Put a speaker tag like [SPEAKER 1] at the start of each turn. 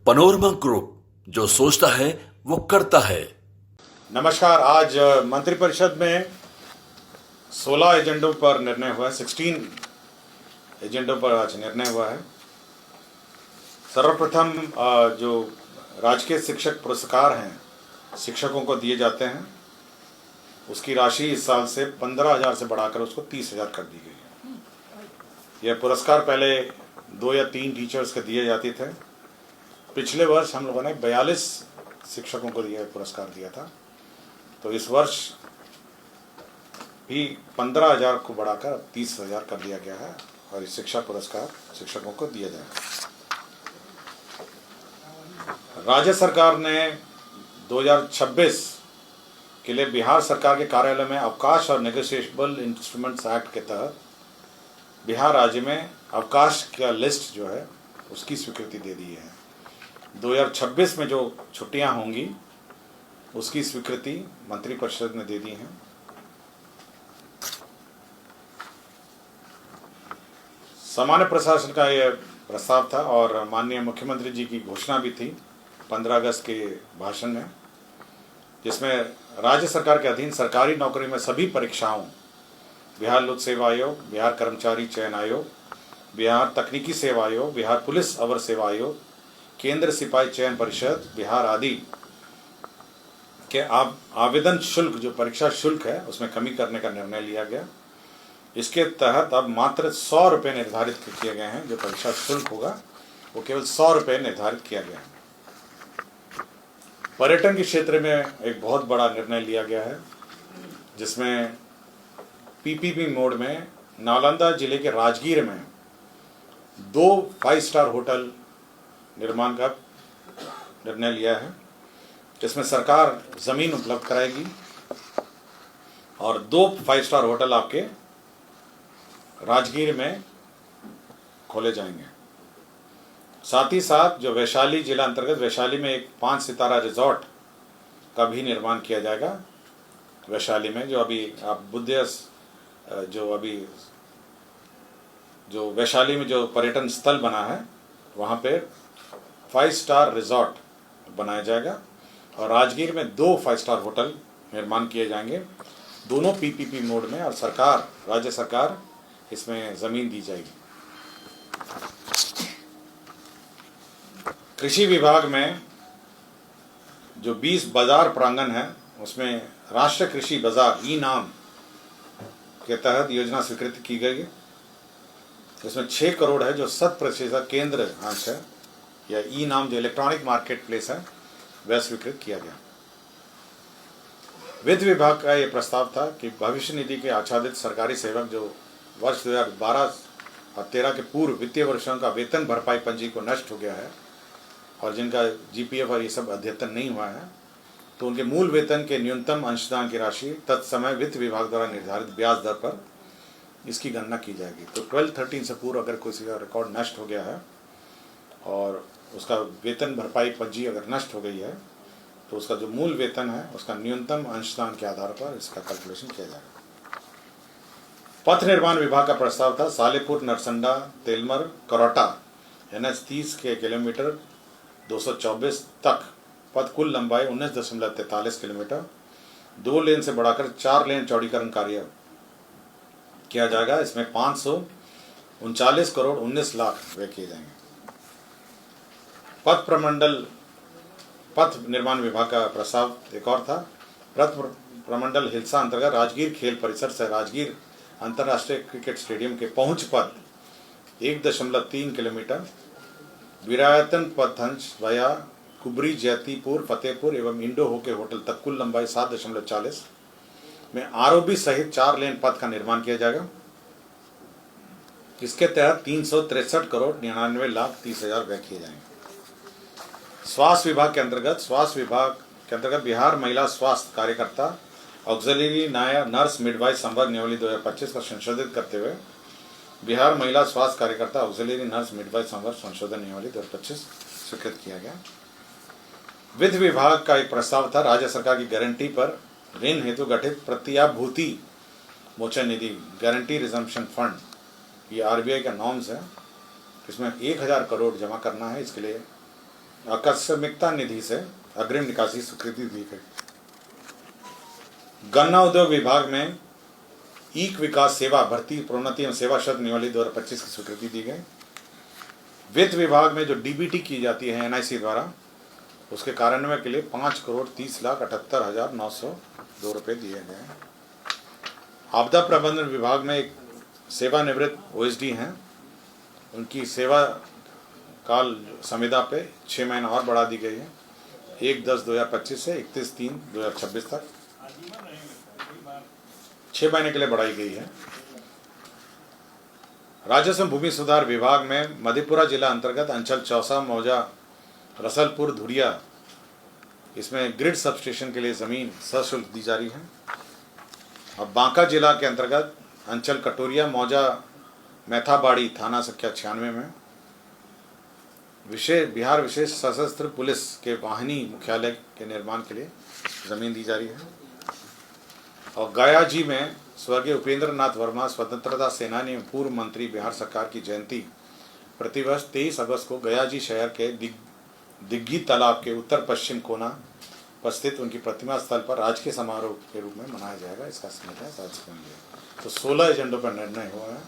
[SPEAKER 1] Panorama group, जो सोचता है वो करता है।
[SPEAKER 2] नमस्कार। आज मंत्रिपरिषद में 16 एजेंडों पर निर्णय हुआ है। 16 एजेंडों पर आज निर्णय हुआ है। सर्वप्रथम जो राजकीय शिक्षक पुरस्कार हैं, शिक्षकों को दिए जाते हैं, उसकी राशि इस साल से 15,000 से बढ़ाकर उसको 30,000 कर दी गई है। यह पुरस्कार पहले 2 या 3 टीचर्स के दिए जाते थे। पिछले वर्ष हम लोगों ने 42 शिक्षकों को पुरस्कार दिया था, तो इस वर्ष भी 15,000 को बढ़ाकर 30,000 कर दिया गया है और इस शिक्षा पुरस्कार शिक्षकों को दिया जाएगा। राज्य सरकार ने 2026 के लिए बिहार सरकार के कार्यालय में अवकाश और नेगोशिएबल इंस्ट्रूमेंट्स एक्ट के तहत बिहार राज्य में अवकाश का लिस्ट जो है उसकी स्वीकृति दे दी है। 2026 में जो छुट्टियां होंगी उसकी स्वीकृति मंत्रिपरिषद ने दे दी है। सामान्य प्रशासन का यह प्रस्ताव था और माननीय मुख्यमंत्री जी की घोषणा भी थी 15 अगस्त के भाषण में, जिसमें राज्य सरकार के अधीन सरकारी नौकरी में सभी परीक्षाओं, बिहार लोक सेवा आयोग, बिहार कर्मचारी चयन आयोग, बिहार तकनीकी सेवा आयोग, बिहार पुलिस अवर सेवा आयोग, केंद्र सिपाही चयन परिषद, बिहार आदि के आवेदन शुल्क, जो परीक्षा शुल्क है, उसमें कमी करने का निर्णय लिया गया। इसके तहत अब मात्र 100 रुपये निर्धारित किए गए हैं। जो परीक्षा शुल्क होगा वो केवल 100 रुपये निर्धारित किया गया है। पर्यटन के क्षेत्र में एक बहुत बड़ा निर्णय लिया गया है, जिसमें पीपीपी मोड में नालंदा जिले के राजगीर में 2 5 स्टार होटल निर्माण का निर्णय लिया है, जिसमें सरकार जमीन उपलब्ध कराएगी और 2 5 स्टार होटल आपके राजगीर में खोले जाएंगे। साथ ही साथ जो वैशाली जिला अंतर्गत वैशाली में एक 5 सितारा रिजॉर्ट का भी निर्माण किया जाएगा। वैशाली में जो अभी आप जो वैशाली में जो पर्यटन स्थल बना है वहाँ पे 5 स्टार रिजॉर्ट बनाया जाएगा और राजगीर में 2 5 स्टार होटल निर्माण किए जाएंगे, दोनों पीपीपी मोड में, और राज्य सरकार इसमें जमीन दी जाएगी। कृषि विभाग में जो 20 बाजार प्रांगण है उसमें राष्ट्रीय कृषि बाजार ई नाम के तहत योजना स्वीकृत की गई है। इसमें 6 करोड़ है जो 100% केंद्र अंश है, या ई नाम जो इलेक्ट्रॉनिक मार्केट प्लेस है वह स्वीकृत किया गया। वित्त विभाग का यह प्रस्ताव था कि भविष्य निधि के आच्छादित सरकारी सेवक जो वर्ष 2012 और 13 के पूर्व वित्तीय वर्षों का वेतन भरपाई पंजी को नष्ट हो गया है और जिनका जीपीएफ और ये सब अद्यतन नहीं हुआ है, तो उनके मूल वेतन के न्यूनतम अंशदान की राशि तत्समय वित्त विभाग द्वारा निर्धारित ब्याज दर पर इसकी गणना की जाएगी। तो 12-13 से पूर्व अगर किसी का रिकॉर्ड नष्ट हो गया है और उसका वेतन भरपाई पंजी अगर नष्ट हो गई है, तो उसका जो मूल वेतन है उसका न्यूनतम अंशदान के आधार पर इसका कैलकुलेशन किया जाएगा। पथ निर्माण विभाग का प्रस्ताव था सालेपुर, नरसंडा, तेलमर, करौटा NH 30 के किलोमीटर 224 तक पथ कुल लंबाई 19.43 किलोमीटर 2 लेन से बढ़ाकर 4 लेन चौड़ीकरण कार्य किया जाएगा। इसमें 539 करोड़ 19 लाख व्यय किए जाएंगे। पथ निर्माण विभाग का प्रस्ताव एक और था। पथ प्रमंडल हिलसा अंतर्गत राजगीर खेल परिसर से राजगीर अंतर्राष्ट्रीय क्रिकेट स्टेडियम के पहुंच पथ 1.3 किलोमीटर, विरायतन पथंश वया कुबरी, जैतीपुर, फतेहपुर एवं इंडो होके होटल तक कुल लंबाई 7.40 में आरओबी सहित 4 लेन पथ का निर्माण किया जाएगा। इसके तहत 363 करोड़ 99 लाख 30,000 व्यय किए जाएंगे। स्वास्थ्य विभाग के अंतर्गत बिहार महिला स्वास्थ्य कार्यकर्ता ऑक्सिलरी नर्स मिडवाइफ संवर्ग नियमावली 2025 का संशोधित करते हुए बिहार महिला स्वास्थ्य कार्यकर्ता ऑक्सिलरी नर्स मिडवाइफ संवर्ग संशोधन नियमावली 2025 स्वीकृत किया गया। वित्त विभाग का एक प्रस्ताव था राज्य सरकार की गारंटी पर ऋण हेतु गठित प्रत्याभूति मोचन निधि गारंटी रिजम्पशन फंड, ये आरबीआई का नॉर्म्स है। इसमें 1,000 करोड़ जमा करना है। इसके लिए आकस्मिकता निधि से अग्रिम निकासी स्वीकृति दी गई। गन्ना उद्योग विभाग में ईक विकास सेवा भर्ती प्रोन्नति एवं सेवा शब्द निवली 2025 की स्वीकृति दी गई। वित्त विभाग में जो डीबीटी की जाती है एनआईसी द्वारा, उसके कार्यान्वयन के लिए 5,30,78,902 रुपये दिए गए हैं। आपदा प्रबंधन विभाग में एक सेवानिवृत्त ओएसडी हैं, उनकी सेवा काल संविदा पे 6 महीना और बढ़ा दी गई है, 1/10/2025 से 31/3/2026 तक 6 महीने के लिए बढ़ाई गई है। राजस्व भूमि सुधार विभाग में मधेपुरा जिला अंतर्गत अंचल चौसा, मौजा, रसलपुर, धुरिया, इसमें ग्रिड सबस्टेशन के लिए ज़मीन सशुल्क दी जा रही है। अब बांका जिला के अंतर्गत अंचल कटोरिया, मौजा, मैथाबाड़ी थाना संख्या 96 में बिहार विशेष सशस्त्र पुलिस के वाहिनी मुख्यालय के निर्माण के लिए ज़मीन दी जा रही है। और गया जी में स्वर्गीय उपेंद्र नाथ वर्मा स्वतंत्रता सेनानी एवं पूर्व मंत्री बिहार सरकार की जयंती प्रतिवर्ष 23 अगस्त को गया जी शहर के दिग्गी तालाब के उत्तर पश्चिम कोना पर स्थित उनकी प्रतिमा स्थल पर राजकीय समारोह के रूप में मनाया जाएगा। इसका समय है 7 सितंबर। तो 16 एजेंडों पर निर्णय हुआ है।